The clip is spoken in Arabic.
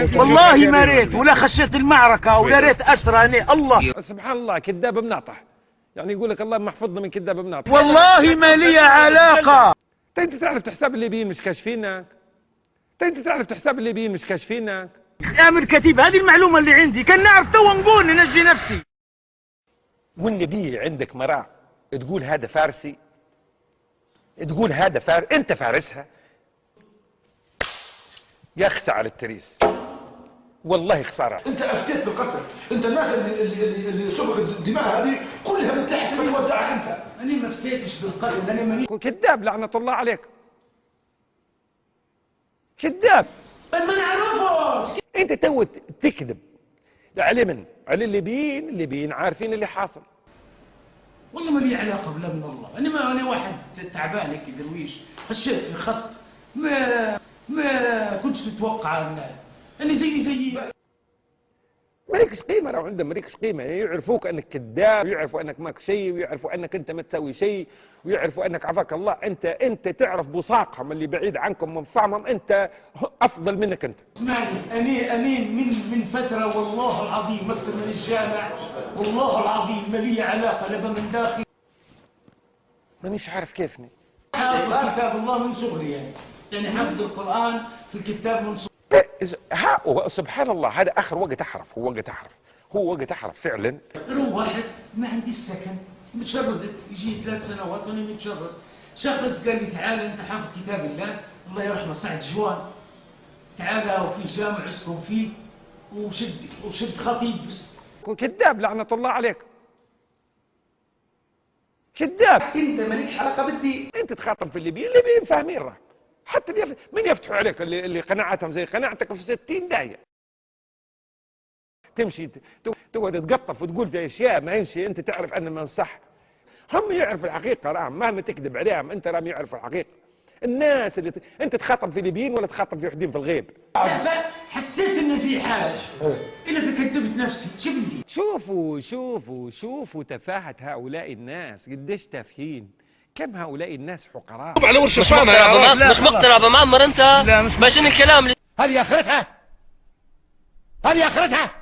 والله ما ريت ولا خشيت المعركة ولا ريت أسرى الله. سبحان الله، كذاب مناطح. يعني يقول لك اللهم احفظنا من كذاب مناطح. والله ما لي علاقة. انت تعرف تحسب الليبيين مش كاشفينك. انت تعرف تحسب الليبيين مش كاشفينك. امر كتيب، هذه المعلومة اللي عندي، كان نعرف تو نقول ننجي نفسي. والنبي عندك مرأة تقول هذا فارسي، تقول هذا انت فارسها. يخسع على التريس، والله خسارة. انت افتيت بالقتل، انت الناس اللي سفك الدماء هذه كلها من تحت فتوى بتاعك انت. انا ما افتيتش بالقتل، انا ماني كذاب لعنة الله عليك، كذاب. ما نعرفوش. انت تو تكذب على من؟ على الليبيين عارفين اللي حاصل. والله ما لي علاقه بلا من الله، انا واحد تعبان هيك درويش، خشيت في خط ما كنتش تتوقع اني زيي. مالكش قيمه، لو عندهم مالكش قيمه، يعرفوك انك كذاب، ويعرفوا انك ماك شيء، ويعرفوا انك انت ما تسوي شيء، ويعرفوا انك عفاك الله انت تعرف بصاقهم اللي بعيد عنكم من فهمهم، انت افضل منك انت. اسمعني، اني من فتره والله العظيم اكثر من الجامع، والله العظيم ما لي علاقه لا من داخل. مانيش عارف كيفني. حافظ كتاب الله من صغري يعني حافظ القران في الكتاب من صغري. سبحان الله، هذا اخر وقت احرف، هو وقت احرف فعلا. روحت ما عندي السكن، متشردت، يجي 3 سنوات وانا متشرد. شخص قال لي تعال انت حافظ كتاب الله يرحمه سعد جوان، تعال وفي جامع اسكن فيه وشد خطيب بس. كذاب لعنة الله عليك، كذاب. انت مالكش علاقه بالدين. انت تخاطب في الليبيين فاهمين راه، حتى من يفتحوا عليك اللي قناعتهم زي قناعتك في 60 داهيه. تمشي تقعد تقطف وتقول في اشياء ما هيش انت تعرف ان من صح. هم يعرفوا الحقيقه راهم، مهما تكذب عليهم انت راهم يعرفوا الحقيقه. الناس اللي انت تخاطب في الليبيين ولا تخاطب في وحدين في الغيب. حسيت ان في حاجه الا كذبت نفسي. شبني شوفوا تفاهه هؤلاء الناس قديش تافهين، كم هؤلاء الناس حقراء. على ورش الصانع مش مقتنع بمعمر انت. لا مش ماشي الكلام. هذه اخرتها، هذه اخرتها.